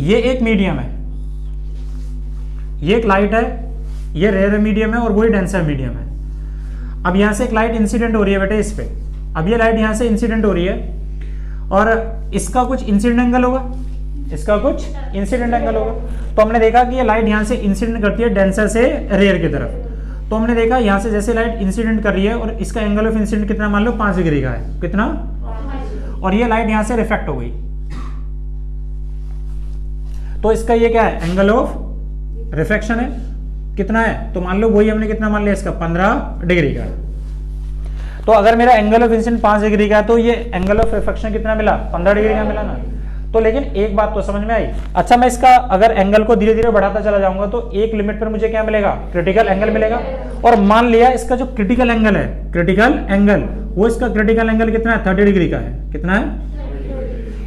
ये एक मीडियम है, ये एक लाइट है, ये रेयर मीडियम है और वही डेंसर मीडियम है। अब यहां से एक लाइट इंसिडेंट हो रही है बेटे इस पे, अब ये लाइट यहां से इंसिडेंट हो रही है और इसका कुछ इंसिडेंट एंगल होगा, इसका कुछ इंसिडेंट एंगल होगा। तो हमने देखा कि ये लाइट यहां से इंसिडेंट करती है डेंसर से रेयर की तरफ, तो हमने देखा यहां से जैसे लाइट इंसिडेंट कर रही है और इसका एंगल ऑफ इंसिडेंट कितना मान लो 5 डिग्री का है, कितना, और ये लाइट यहां से रिफ्लेक्ट हो गई, तो इसका ये क्या है, एंगल ऑफ रिफ्लेक्शन है, कितना है, तो मान लो वही हमने कितना मान लिया इसका 15 डिग्री का। तो अगर मेरा एंगल ऑफ इंसिडेंट 5 डिग्री का है तो ये एंगल ऑफ रिफ्लेक्शन कितना मिला, 15 डिग्री का मिला ना। तो लेकिन एक बात तो समझ में आई, अच्छा मैं इसका अगर एंगल को धीरे धीरे बढ़ाता चला जाऊंगा तो एक लिमिट पर मुझे क्या मिलेगा, क्रिटिकल एंगल मिलेगा। और मान लिया इसका जो क्रिटिकल एंगल है, क्रिटिकल एंगल, वो इसका क्रिटिकल एंगल कितना है, 30 डिग्री का है, कितना है,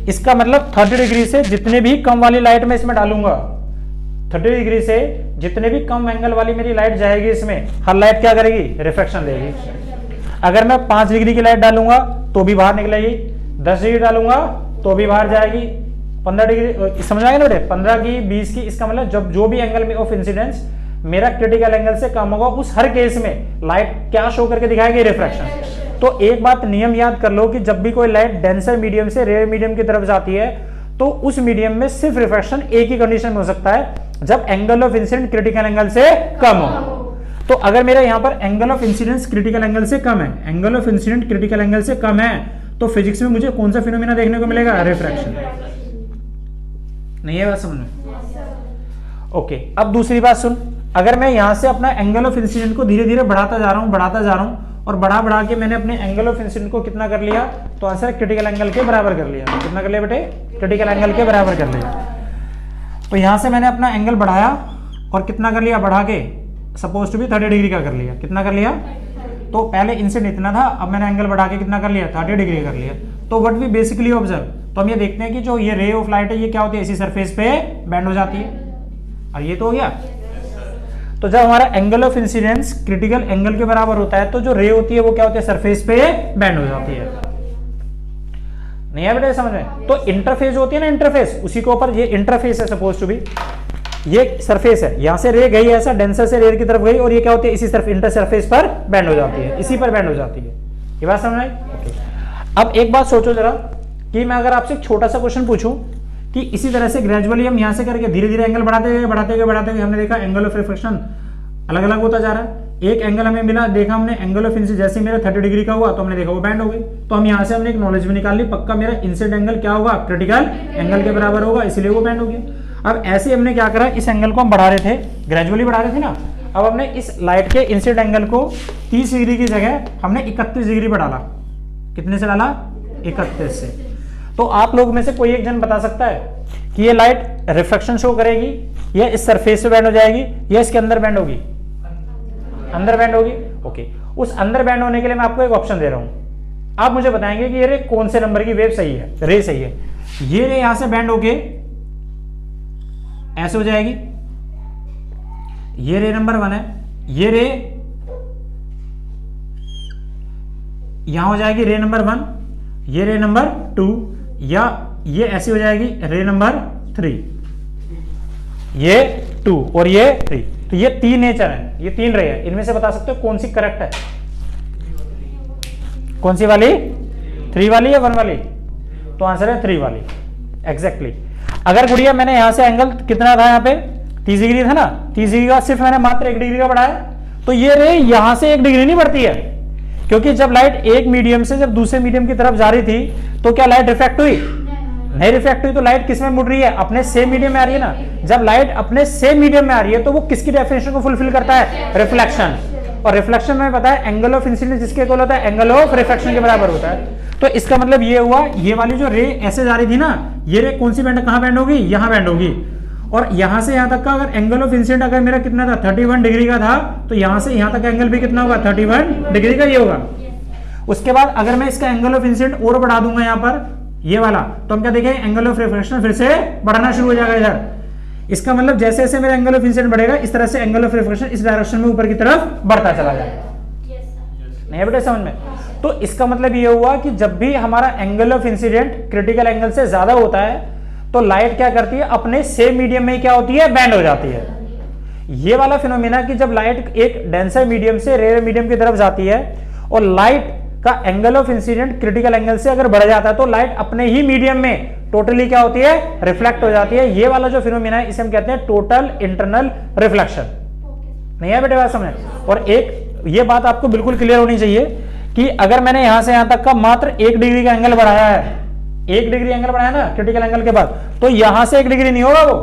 इसका मतलब 30 डिग्री से जितने भी कम वाली लाइट मैं इसमें डालूंगा, 30 डिग्री से जितने भी कम एंगल वाली मेरी लाइट जाएगी इसमें, हर लाइट क्या करेगी, रिफ्लेक्शन देगी। अगर मैं 5 डिग्री की लाइट डालूंगा तो भी बाहर निकलेगी, 10 डिग्री डालूंगा तो भी बाहर जाएगी, 15 डिग्री, समझ आएगा ना बेटे, 15 की 20 की, इसका मतलब जब जो भी एंगल में ऑफ इंसिडेंस मेरा क्रिटिकल एंगल से कम होगा उस हर केस में लाइट क्या शो करके दिखाएगी, रिफ्लेक्शन। तो एक बात नियम याद कर लो कि जब भी कोई लाइट डेंसर मीडियम से रेयर मीडियम की तरफ जाती है तो उस मीडियम में सिर्फ रिफ्लेक्शन एक ही कंडीशन में हो सकता है, जब angle of incident critical angle से कम हो। तो अगर मेरा यहां पर angle of incidence critical angle से कम है, angle of incident critical angle से कम है, तो फिजिक्स में मुझे कौन सा फिनोमेना देखने को मिलेगा, रिफ्रैक्शन। नहीं है बात समझ में? ओके, अब दूसरी बात सुन, अगर मैं यहां से अपना एंगल ऑफ इंसिडेंट को धीरे धीरे बढ़ाता जा रहा हूं और बढ़ा के मैंने अपने एंगल ऑफ इंसिडेंट को कितना कर लिया, तो आंसर क्रिटिकल एंगल के बराबर कर लिया। कितना कर लिया बेटे, क्रिटिकल एंगल के बराबर कर लिया। तो यहां से मैंने अपना एंगल बढ़ाया और कितना कर लिया, बढ़ा के सपोज टू बी 30 डिग्री का कर लिया। कितना कर लिया, तो पहले इंसिडेंट इतना था, अब मैंने एंगल बढ़ा के कितना कर लिया, 30 डिग्री कर लिया। तो व्हाट वी बेसिकली ऑब्जर्व, तो हम ये देखते हैं कि जो ये रे ऑफ लाइट है ये क्या होती है, इसी सरफेस पे बेंड हो जाती है, और ये तो हो गया। तो जब हमारा angle of incidence critical angle के बराबर होता है तो जो रे होती है वो क्या होती है, सरफेस पे बेंड हो जाती है। नहीं है बेटा समझ में? तो इंटरफेस होती है ना, इंटरफेस, उसी के ऊपर ये इंटरफेस है सपोज टू बी, ये सरफेस है, यहां से रे गई ऐसा डेंसर से रेयर की तरफ गई और ये क्या होती है, इसी तरफ इंटर सरफेस पर बेंड हो जाती है, इसी पर बेंड हो जाती है। ये बात समझ आई? अब एक बात सोचो जरा कि मैं अगर आपसे एक छोटा सा क्वेश्चन पूछूं कि इसी तरह से ग्रेजुअली हम यहां से करके धीरे धीरे एंगल बढ़ाते गए हमने देखा एंगल ऑफ रिफ्लेक्शन अलग अलग होता जा रहा है। एक एंगल हमें मिला, देखा हमने एंगल ऑफ इंसिडेंस जैसे मेरा 30 डिग्री का हुआ तो हमने देखा वो बैंड हो गई। तो हम यहां से हमने एक नॉलेज भी निकाल ली, पक्का मेरा इंसिडेंट एंगल क्या होगा, क्रिटिकल एंगल के बराबर होगा, इसलिए वो बैंड हो गया। अब ऐसे हमने क्या करा, इस एंगल को हम बढ़ा रहे थे, ग्रेजुअली बढ़ा रहे थे ना। अब हमने इस लाइट के इंसिडेंट एंगल को 30 डिग्री की जगह हमने 31 डिग्री पर डाला। कितने से डाला, 31 से। तो आप लोग में से कोई एक जन बता सकता है कि ये लाइट रिफ्लेक्शन शो करेगी, या इस सरफेस पे बैंड हो जाएगी, या इसके अंदर बैंड होगी, अंदर बैंड होगी। ओके, उस अंदर बैंड होने के लिए मैं आपको एक ऑप्शन दे रहा हूं। आप मुझे बताएंगे कि ये रे कौन से नंबर की वेव सही है, रे सही है। ये रे यहां से बैंड होके ऐसे हो जाएगी, ये रे नंबर 1 है, ये रे यहां हो जाएगी रे नंबर 1, ये रे नंबर 2, या ये ऐसी हो जाएगी रे नंबर 3, ये 2 और ये 3। तो ये 3 नेचर है, ये 3 रे है। इनमें से बता सकते हो कौन सी करेक्ट है, कौन सी वाली, 3 वाली या 1 वाली? तो आंसर है 3 वाली, एग्जैक्टली। अगर गुड़िया मैंने यहां से एंगल कितना था, यहां पे 30 डिग्री था ना, 30 डिग्री का सिर्फ मैंने मात्र 1 डिग्री का बढ़ाया, तो ये रे यहां से 1 डिग्री नहीं बढ़ती है, क्योंकि जब लाइट एक मीडियम से जब दूसरे मीडियम की तरफ जा रही थी तो क्या लाइट रिफ्लेक्ट हुई, नहीं रिफ्लेक्ट हुई। तो लाइट किस में मुड़ रही है, अपने सेम मीडियम में आ रही है ना। जब लाइट अपने सेम मीडियम में आ रही है तो वो किसकी डेफिनेशन को फुलफिल करता है, रिफ्लेक्शन। और रिफ्लेक्शन में पता है एंगल ऑफ इंसिडेंस जिसके इक्वल होता है एंगल ऑफ रिफ्लेक्शन के बराबर होता है। तो इसका मतलब ये हुआ, ये वाली जो रे ऐसे जा रही थी ना, ये रे कौन सी बैंड, कहां बैंड होगी, यहां बैंड होगी। और यहां से यहां तक का अगर एंगल ऑफ इंसिडेंट अगर मेरा कितना था, 31 डिग्री का था, तो यहां से यहां तक एंगल भी कितना होगा, 31 डिग्री का ये होगा। उसके बाद अगर मैं इसका एंगल ऑफ इंसिडेंट और बढ़ा दूंगा यहां पर, ये वाला, तो हम क्या देखेंगे, एंगल ऑफ रिफ्लेक्शन फिर से बढ़ाना शुरू हो जाएगा इधर। इसका मतलब जैसे जैसे मेरा एंगल ऑफ इंसिडेंट बढ़ेगा इस तरह से एंगल ऑफ रिफ्लेक्शन इस डायरेक्शन में ऊपर की तरफ बढ़ता चला जाएगा। नहीं है बेटा समझ में? तो इसका मतलब ये हुआ कि जब भी हमारा angle of incident critical angle से ज्यादा होता है तो लाइट क्या करती है, अपने सेम मीडियम में क्या होती है, बैंड हो जाती है। ये वाला फिनोमिना कि जब लाइट एक डेंसर मीडियम से रेयर मीडियम की तरफ जाती है और लाइट का angle of incident critical angle से अगर बढ़ जाता है तो लाइट अपने ही मीडियम में टोटली क्या होती है, रिफ्लेक्ट हो जाती है। ये वाला जो फिनोमिना है इसे हम कहते हैं टोटल इंटरनल रिफ्लेक्शन। नहीं है बेटे बात समझ? और एक ये बात आपको बिल्कुल क्लियर होनी चाहिए कि अगर मैंने यहां से यहां तक का मात्र 1 डिग्री का एंगल बढ़ाया है, 1 डिग्री एंगल बढ़ाया ना क्रिटिकल एंगल के बाद, तो यहां से 1 डिग्री नहीं होगा वो,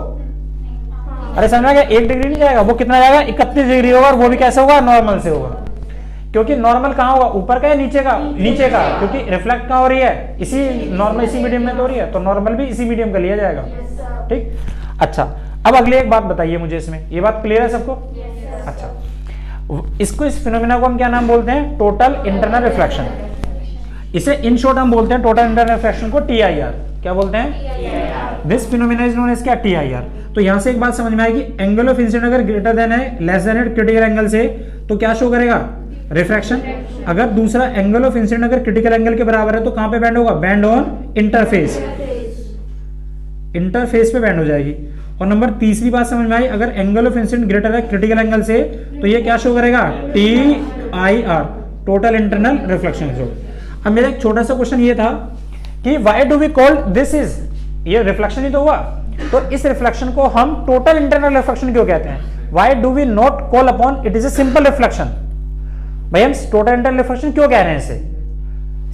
अरे समझा क्या, 1 डिग्री नहीं जाएगा, वो कितना जाएगा, 31 डिग्री होगा। और वो भी कैसे होगा, नॉर्मल से होगा। क्योंकि नॉर्मल कहां होगा, ऊपर का या नीचे का, नीचे का, क्योंकि रिफ्लेक्ट कहां हो रही है, इसी नॉर्मल इसी मीडियम में तो हो रही है, तो नॉर्मल भी इसी मीडियम का लिया जाएगा। ठीक, अच्छा अब अगली एक बात बताइए मुझे, इसमें ये बात क्लियर है सबको? अच्छा, इसको, इस फिनोमिना को हम क्या नाम बोलते हैं, टोटल इंटरनल रिफ्लेक्शन। इसे इन शॉर्ट हम बोलते हैं टोटल इंटरनल रिफ्लेक्शन को TIR। क्या बोलते हैं? This phenomena is known as क्या, TIR। तो यहां से एक बात समझ में आएगी, एंगल ऑफ इंसिडेंट अगर ग्रेटर देन है, लेस देन है क्रिटिकल एंगल से, तो क्या शो करेगा, रिफ्रैक्शन। अगर दूसरा एंगल ऑफ इंसिडेंट अगर क्रिटिकल एंगल के बराबर है तो कहां पे बैंड होगा, बैंड ऑन इंटरफेस, इंटरफेस पे बैंड हो जाएगी। और नंबर तीसरी बात समझ में आई, अगर एंगल ऑफ इंसिडेंट ग्रेटर है क्रिटिकल एंगल से तो ये क्या शो करेगा, TIR, total internal reflection show. अब मेरा एक छोटा सा क्वेश्चन ये था कि why do we call this is, ये रिफ्लेक्शन ही तो हुआ, तो इस रिफ्लेक्शन को हम टोटल इंटरनल रिफ्लेक्शन क्यों कहते हैं? Why do we not call upon it is a simple reflection? भाई हम टोटल इंटरनल रिफ्लेक्शन क्यों कह रहे हैं इसे,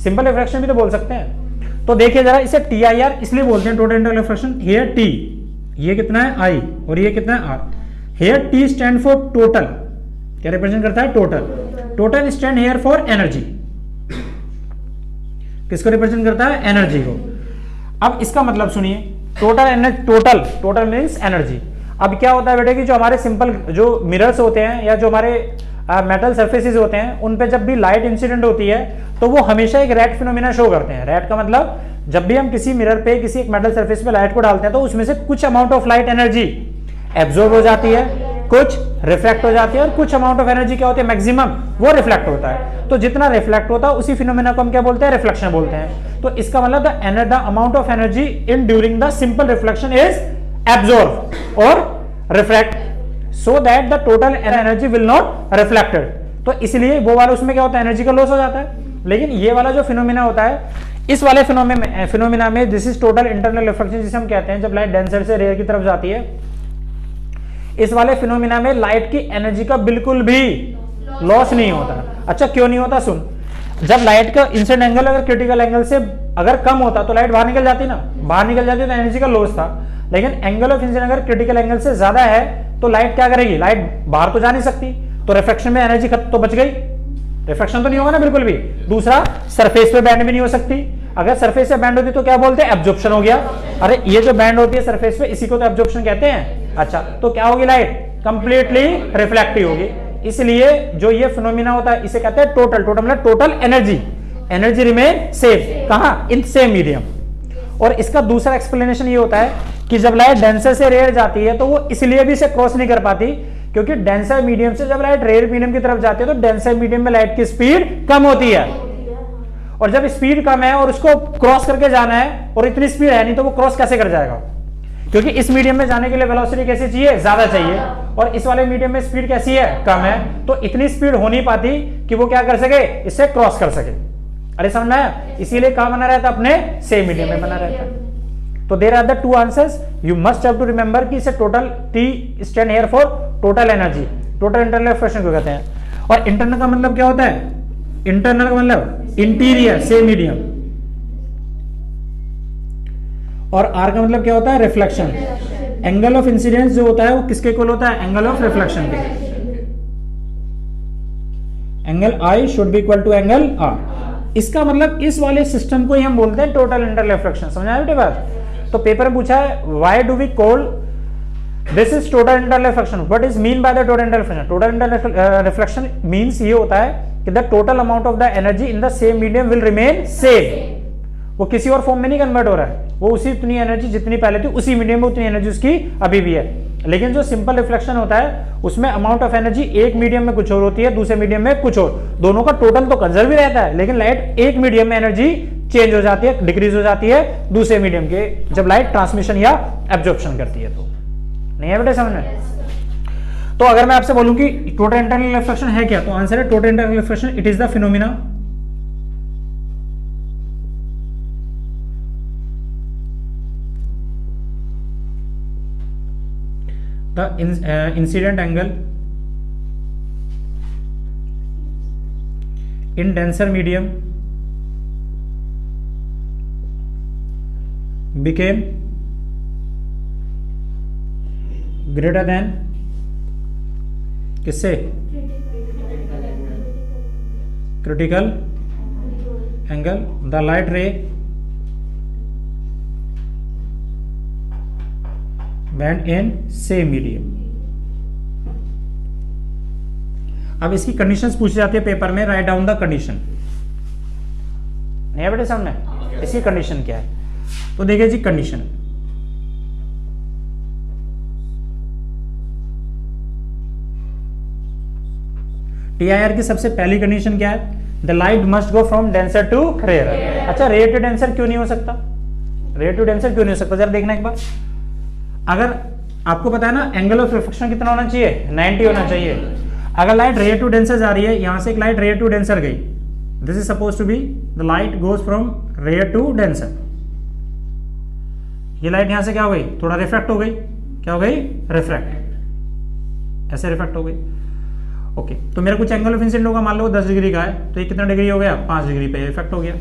सिंपल रिफ्लेक्शन भी तो बोल सकते हैं। तो देखिए जरा, इसे TIR इसलिए बोलते हैं total internal reflection. Here T, ये कितना है I, और ये कितना है R। Here T stand for total, क्या रिप्रेजेंट करता है, total. Total stand here for energy, किसको रिप्रेजेंट करता है, एनर्जी को। अब इसका मतलब सुनिए, total energy, total means energy. अब क्या होता है बेटे कि जो हमारे सिंपल जो मिरर्स होते हैं या जो हमारे मेटल सर्फेसिस होते हैं, उन पे जब भी लाइट इंसिडेंट होती है तो वो हमेशा एक रेड फिनोमिना शो करते हैं। रेड का मतलब जब भी हम किसी मिरर पे, किसी एक मेटल सरफेस पे लाइट को डालते हैं तो उसमें से कुछ amount of light energy absorb हो जाती है, कुछ रिफ्लेक्ट हो जाती है, और कुछ अमाउंट ऑफ एनर्जी क्या होती है, मैक्सिमम वो रिफ्लेक्ट होता है। तो जितना रिफ्लेक्ट होता है उसी फिनोमिना को हम क्या बोलते हैं, रिफ्लेक्शन बोलते हैं। तो इसका मतलब the amount of energy in during the simple reflection is absorb और reflect, so that the total energy will not reflected. तो इसलिए वो वाला उसमें क्या होता है, एनर्जी का लॉस हो जाता है। लेकिन ये वाला जो फिनोमिना होता है, इस वाले फिनोमिना में this is total internal reflection जिसे हम कहते हैं, जब लाइट डेंसर से रेयर की तरफ जाती है, इस वाले फिनोमिना में लाइट की एनर्जी का बिल्कुल भी लॉस नहीं होता। अच्छा क्यों नहीं होता, सुन, जब लाइट का इंसिडेंट एंगल अगर क्रिटिकल एंगल से अगर कम होता तो लाइट बाहर निकल जाती ना, बाहर निकल जाती तो एनर्जी का लॉस था। लेकिन एंगल ऑफ इंसिडेंट अगर क्रिटिकल एंगल से ज्यादा है तो लाइट क्या करेगी, लाइट बाहर तो जा नहीं सकती, तो रिफ्लेक्शन में एनर्जी खत्म तो बच गई, रिफ्लेक्शन तो नहीं होगा ना बिल्कुल भी। दूसरा, सरफेस पे बैंड भी नहीं हो सकती, अगर सरफेस से बैंड होती तो क्या बोलते हैं, एब्जॉर्प्शन हो गया। अरे ये जो बैंड होती है सरफेस पे, इसी को तो एब्जॉर्प्शन कहते हैं। अच्छा, तो क्या होगी, लाइट कंप्लीटली रिफ्लेक्टिव होगी। इसलिए जो ये फिनोमिना होता है इसे कहते हैं टोटल, मतलब टोटल एनर्जी रिमेन सेम, कहां, इन सेम मीडियम। और इसका दूसरा एक्सप्लेनेशन ये होता है कि जब लाइट डेंसर से रेयर जाती है तो वो इसलिए भी इसे क्रॉस नहीं कर पाती, क्योंकि डेंसर मीडियम से जब लाइट रेयर मीडियम की तरफ जाती है तो डेंसर मीडियम में लाइट की स्पीड कम होती है, और जब स्पीड कम है और उसको क्रॉस करके जाना है और इतनी स्पीड है नहीं, तो वो क्रॉस कैसे कर जाएगा, क्योंकि इस मीडियम में जाने के लिए वेलोसिटी कैसी चाहिए, ज्यादा चाहिए, और इस वाले मीडियम में स्पीड कैसी है, कम है। तो इतनी स्पीड हो नहीं पाती कि वो क्या कर सके, इससे क्रॉस कर सके। अरे समझ में आया, इसीलिए कहां बना रहता है, अपने सेम मीडियम में बना रहता है। तो there are the two answers, you must have to remember कि इसे total T stand here for total energy, total internal reflection को कहते हैं। और इंटरनल का मतलब क्या होता है, इंटरनल का मतलब इंटीरियर सेम मीडियम, और R का मतलब क्या होता है, रिफ्लेक्शन। एंगल ऑफ इंसिडेंस जो होता है वो किसके इक्वल होता है, एंगल ऑफ रिफ्लेक्शन के। Angle I should be equal to angle R। इसका मतलब इस वाले सिस्टम को ही हम बोलते हैं टोटल इंटरनल रिफ्लेक्शन। समझ आया बेटे बात? तो पेपर में पूछा है, why do we call this is total internal reflection, what is mean by the total internal reflection. Total internal reflection means ये होता है कि the total amount of the energy in the same medium will remain same, वो किसी और form में नहीं convert हो रहा है, वो उसी उतनी एनर्जी जितनी पहले थी उसी मीडियम में उतनी एनर्जी उसकी अभी भी है। लेकिन जो सिंपल रिफ्लेक्शन होता है उसमें अमाउंट ऑफ एनर्जी एक मीडियम में कुछ और होती है, दूसरे मीडियम में कुछ और, दोनों का टोटल तो कंजर्व ही रहता है, लेकिन लाइट एक मीडियम में एनर्जी चेंज हो जाती है, डिक्रीज हो जाती है दूसरे मीडियम के जब लाइट ट्रांसमिशन या एब्जॉर्प्शन करती है। तो नहीं है बेटे समझ में? तो अगर मैं आपसे बोलूं कि टोटल इंटरनल रिफ्लेक्शन है क्या, तो आंसर है total internal reflection it is the phenomena the incident angle in denser medium became greater than किससे? critical angle the light ray bend in same medium। अब इसकी कंडीशंस पूछी जाती है पेपर में, राइट डाउन द कंडीशन। नहीं है बेटे सामने? इसकी कंडीशन क्या है? तो देखिए जी कंडीशन, टीआईआर की सबसे पहली कंडीशन क्या है? The light must go from denser to rare. अच्छा रेयर टू डेंसर क्यों नहीं हो सकता? रेयर टू डेंसर क्यों नहीं हो सकता? जरा देखना एक बार। अगर आपको पता है ना एंगल ऑफ रिफ्लेक्शन कितना होना चाहिए? 90 होना चाहिए। अगर लाइट रेयर टू डेंसर जा रही है, यहां से एक लाइट रेयर टू डेंसर गई, this is suppose to be the light goes from rare to denser. ये लाइट यहां से क्या हो गई? थोड़ा रिफ्रैक्ट हो गई। क्या हो गई? रिफ्रैक्ट, ऐसे रिफ्रैक्ट हो गई। ओके, तो मेरा कुछ एंगल ऑफ इंसिडेंट होगा, मान लो 10 डिग्री का है, तो ये कितना डिग्री हो गया? 5 डिग्री पे रिफ्रैक्ट हो गया।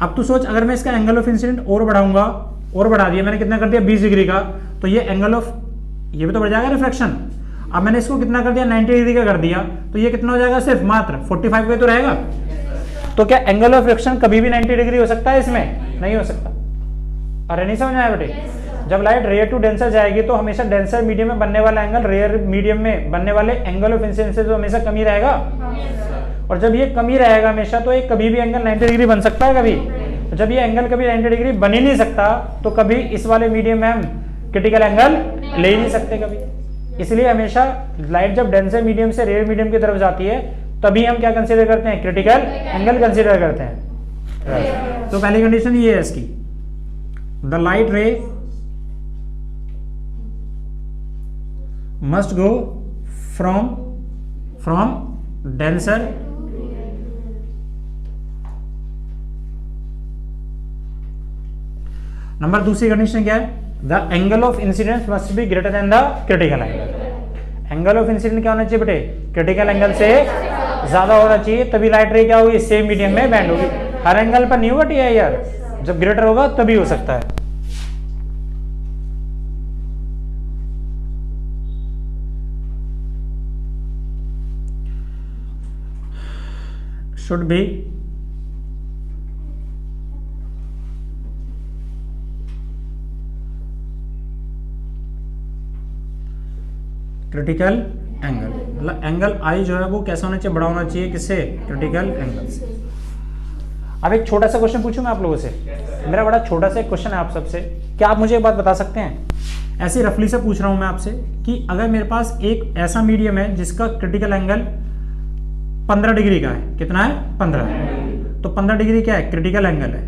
अब तू सोच, अगर मैं इसका एंगल ऑफ इंसिडेंट और बढ़ाऊंगा, और बढ़ा दिया मैंने, कितना कर दिया? 20 डिग्री का, तो ये एंगल ऑफ, ये भी तो बढ़ जाएगा रिफ्रैक्शन। अब मैंने इसको कितना कर दिया? 90 डिग्री का कर दिया, तो ये कितना हो जाएगा? सिर्फ मात्र 45 पे तो रहेगा। तो क्या एंगल ऑफ रिफ्लेक्शन कभी भी 90 डिग्री हो सकता है? इसमें नहीं हो सकता। अरे नहीं समझ आया बेटे? जब लाइट रेयर टू डेंसर जाएगी तो हमेशा डेंसर मीडियम में बनने वाला एंगल रेयर मीडियम में बनने वाले एंगल ऑफ इंसिडेंस से तो हमेशा कमी रहेगा। और जब ये कमी रहेगा हमेशा, तो एक कभी भी एंगल 90 डिग्री बन सकता है कभी? तो जब ये एंगल कभी 90 डिग्री बन ही नहीं सकता, तो कभी इस वाले मीडियम में हम क्रिटिकल एंगल ले ही नहीं सकते कभी। इसलिए हमेशा लाइट जब डेंसर मीडियम से रेयर मीडियम की तरफ जाती है, तभी हम क्या कंसीडर करते हैं? क्रिटिकल एंगल कंसीडर करते हैं। तो पहली कंडीशन ये है इसकी, the light ray must go from denser number दूसरी कंडीशन क्या है? The angle of incidence must be greater than the critical angle. Angle of incidence क्या होना चाहिए बेटे? क्रिटिकल एंगल से ज्यादा होना चाहिए, तभी लाइट रे क्या होगी? सेम मीडियम में बैंड होगी। हर एंगल पर नहीं होगा टीआईआर, जब ग्रेटर होगा तभी हो सकता है। शुड बी क्रिटिकल एंगल, मतलब एंगल आई जो है वो कैसा होना चाहिए? बड़ा होना चाहिए। किससे? क्रिटिकल एंगल से। अब एक छोटा सा क्वेश्चन पूछूं मैं आप लोगों से, मेरा बड़ा छोटा सा क्वेश्चन है आप सबसे। क्या आप मुझे एक बात बता सकते हैं, ऐसे रफली से पूछ रहा हूं मैं आपसे, कि अगर मेरे पास एक ऐसा मीडियम है जिसका क्रिटिकल एंगल 15 डिग्री का है, कितना है? 15, तो 15 डिग्री क्या है? क्रिटिकल एंगल है,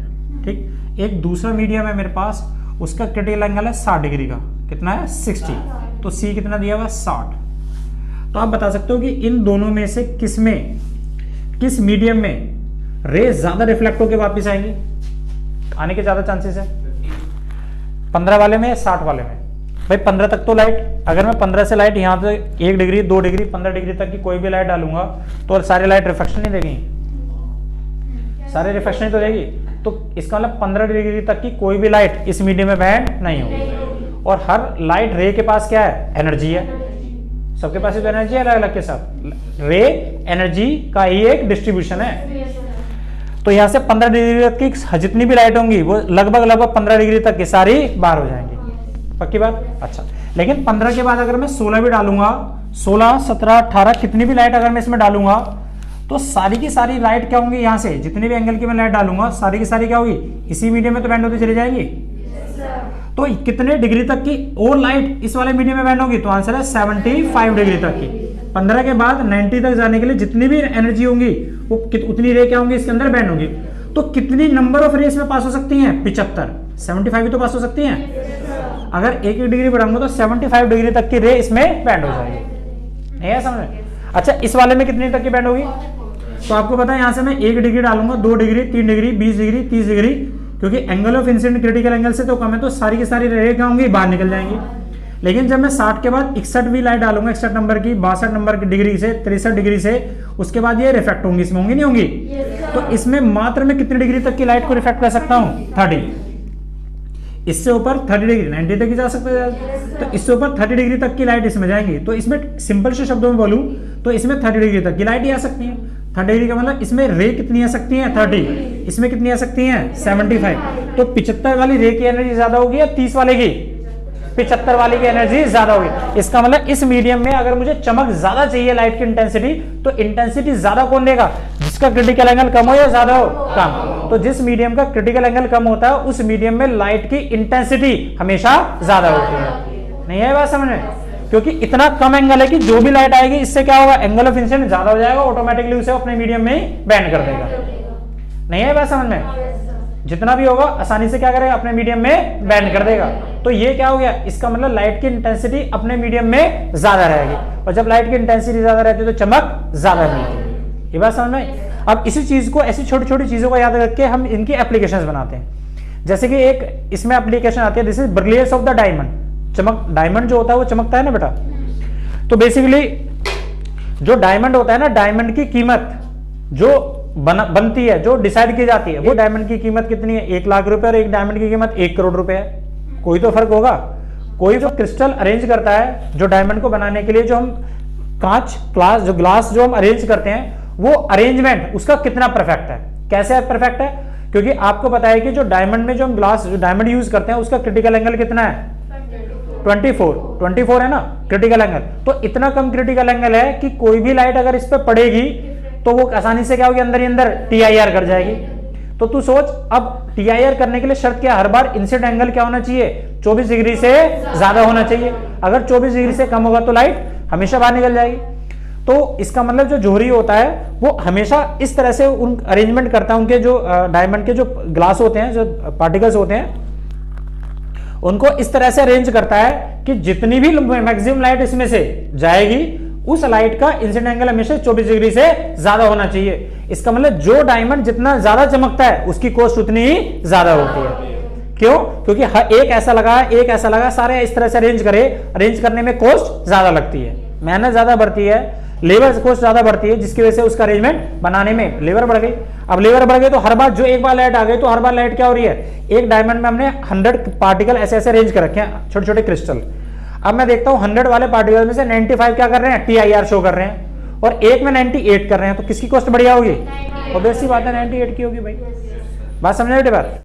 ठीक। एक दूसरा मीडियम है मेरे पास, उसका क्रिटिकल एंगल है 60 डिग्री का, कितना है? 60, तो C कितना दिया हुआ? 60। तो आप बता सकते हो कि इन दोनों में से किस मीडियम में रे ज्यादा रिफ्लेक्ट होकर वापस आएंगे? आने के ज्यादा चांसेस है 15 वाले में या 60 वाले में? भाई 15 तक तो लाइट, अगर मैं 15 से लाइट यहाँ पे 1 डिग्री 2 डिग्री 15 डिग्री तक की कोई भी लाइट डालूंगा तो सारी लाइट रिफ्लेक्शन नहीं देगी, सारे रिफ्लेक्शन ही तो देगी। तो इसका मतलब 15 डिग्री तक की कोई भी लाइट इस मीडियम में बैंड नहीं होगी। और हर लाइट रे के पास क्या है? एनर्जी है, सबके पास तो एनर्जी है अलग अलग के साथ। रे एनर्जी का ही एक डिस्ट्रीब्यूशन है। तो यहां से 15 डिग्री तक की जितनी भी लाइट होंगी वो लगभग 15 डिग्री तक की सारी बाहर हो जाएंगी, पक्की बात। अच्छा, लेकिन 15 के बाद अगर मैं 16 भी डालूंगा, 16, 17, 18 कितनी भी लाइट अगर मैं इसमें डालूंगा तो सारी की सारी लाइट क्या होंगी? यहां से जितनी भी एंगल की मैं लाइट डालूंगा सारी की सारी क्या होगी? इसी मीडियम में तो बैंड होती चली जाएंगी। तो कितने डिग्री तक की और लाइट इस वाले मीडियम में बैंड होगी? तो आंसर है 75 डिग्री तक की। 15 के बाद 90 तक जाने के लिए जितनी भी एनर्जी होंगी वो उतनी रे क्या होंगी? इसके अंदर बैंड होगी। तो कितनी नंबर ऑफ रेस में पास हो सकती हैं? 75। 75 ही तो पास हो सकती हैं। अगर एक डिग्री बढ़ाऊंगा तो 75 डिग्री तक की रे इसमें बैंड हो जाएगी। नहीं है समझ? अच्छा, इस वाले में कितनी तक की बैंड होगी? तो आपको पता है यहां से मैं 1 डिग्री डालूंगा, 2 डिग्री, 3 डिग्री, 20 डिग्री, 30 डिग्री, क्योंकि angle of incident critical angle से तो कम है, तो सारी की सारी रे क्या होंगी? बाहर निकल जाएंगी। लेकिन जब मैं 60 के बाद 61 भी लाइट डालूंगा, 61 नंबर की, 62 नंबर की डिग्री से, 63 डिग्री से, उसके बाद ये रिफ्लेक्ट होंगी, इसमें होंगी नहीं होंगी? तो इसमें मात्र मैं कितनी डिग्री तक की लाइट को रिफ्लेक्ट कर सकता हूँ? 30। इससे ऊपर 30 डिग्री, 90 तक ही जा सकता है। तो इससे ऊपर 30 डिग्री तक की लाइट इसमें जाएंगी। तो इसमें सिंपल से शब्दों में बोलूं तो इसमें 30 डिग्री तक की लाइट ही आ सकती है। 30 डिग्री का मतलब इसमें रे कितनी आ सकती है? 30। इसमें कितनी आ सकती है? 75। तो 75 वाली रे की एनर्जी ज्यादा होगी या 30 वाले की? 75 वाली की एनर्जी ज्यादा होगी। इसका मतलब इस मीडियम में अगर मुझे चमक ज्यादा चाहिए, लाइट की इंटेंसिटी, तो इंटेंसिटी ज्यादा कौन देगा? जिसका क्रिटिकल एंगल कम हो या ज्यादा हो? कम। तो जिस मीडियम का क्रिटिकल एंगल कम होता है उस मीडियम में लाइट की इंटेंसिटी हमेशा ज्यादा होती है। नहीं है बात समझ में? क्योंकि इतना कम एंगल है कि जो भी लाइट आएगी इससे क्या होगा? एंगल ऑफ इंसिडेंट ज्यादा हो जाएगा, ऑटोमेटिकली उसे अपने मीडियम में ही बैंड कर देगा। नहीं है बात समझ में? जितना भी होगा आसानी से क्या करेगा? अपने मीडियम में बैंड कर देगा। तो ये क्या हो गया? इसका मतलब लाइट की इंटेंसिटी अपने मीडियम में ज्यादा रहेगी, और जब लाइट की इंटेंसिटी ज्यादा रहती है तो चमक ज्यादा मिलती है। ये बात समझ में? अब इसी चीज को, ऐसी छोटी छोटी चीजों को याद रख के हम इनकी एप्लीकेशंस बनाते हैं। जैसे कि एक इसमें एप्लीकेशन आती है, this is brilliance of the diamond. चमक, डायमंड जो होता है वो चमकता है ना बेटा। तो बेसिकली जो डायमंड होता है ना, डायमंड की कीमत जो बनती है, जो डिसाइड की जाती है, वो डायमंड की कीमत कितनी है? 1 लाख रुपए, और एक डायमंड की कीमत 1 करोड़ रुपए है। कोई तो फर्क होगा। कोई जो क्रिस्टल अरेंज करता है, जो डायमंड को बनाने के लिए जो हम कांच ग्लास जो हम अरेंज करते हैं, वो अरेंजमेंट उसका कितना परफेक्ट है? कैसे परफेक्ट है? क्योंकि आपको पता है कि जो डायमंड में जो हम ग्लास, जो डायमंड यूज करते हैं, उसका क्रिटिकल एंगल कितना है? 24 है ना क्रिटिकल एंगल। तो इतना कम क्रिटिकल एंगल है कि कोई भी लाइट अगर इस पे पड़ेगी तो वो आसानी से क्या होगी? अंदर ही अंदर TIR कर जाएगी। तो तू सोच, अब TIR करने के लिए शर्त क्या? हर बार इंसिडेंट एंगल क्या होना चाहिए? 24 डिग्री से ज्यादा होना चाहिए। अगर 24 डिग्री से कम होगा तो लाइट हमेशा बाहर निकल जाएगी। तो इसका मतलब जो जोहरी होता है वो हमेशा इस तरह से उन अरेंजमेंट करता है, उनके जो डायमंड के जो ग्लास होते हैं, जो पार्टिकल्स होते हैं, उनको इस तरह से अरेंज करता है कि जितनी भी मैक्सिमम लाइट इसमें से जाएगी, उस लाइट का इंसिडेंट एंगल हमेशा 24 डिग्री से ज्यादा होना चाहिए। इसका मतलब जो डायमंड जितना ज्यादा चमकता है उसकी कॉस्ट उतनी ही ज्यादा होती है। क्यों? क्योंकि एक ऐसा लगा, एक ऐसा लगा, सारे इस तरह से अरेंज करे, अरेंज करने में कॉस्ट ज्यादा लगती है, मेहनत ज्यादा बढ़ती है, लेबर कॉस्ट ज्यादा बढ़ती है, जिसकी वजह से उसका अरेंजमेंट बनाने में लेबर बढ़ गई। अब लेबर बढ़ गई तो हर बार जो एक बार लाइट आ गई तो हर बार लाइट क्या हो रही है? एक डायमंड में हमने 100 पार्टिकल ऐसे ऐसे अरेंज कर रखे हैं, छोटे छोटे क्रिस्टल। अब मैं देखता हूं 100 वाले पार्टिकल में से 95 क्या कर रहे हैं? TIR शो कर रहे हैं, और एक में 98 कर रहे हैं। तो किसकी कॉस्ट बढ़िया होगी? ऑब्वियस सी बात है 98 की होगी भाई। बात समझ रहे बात?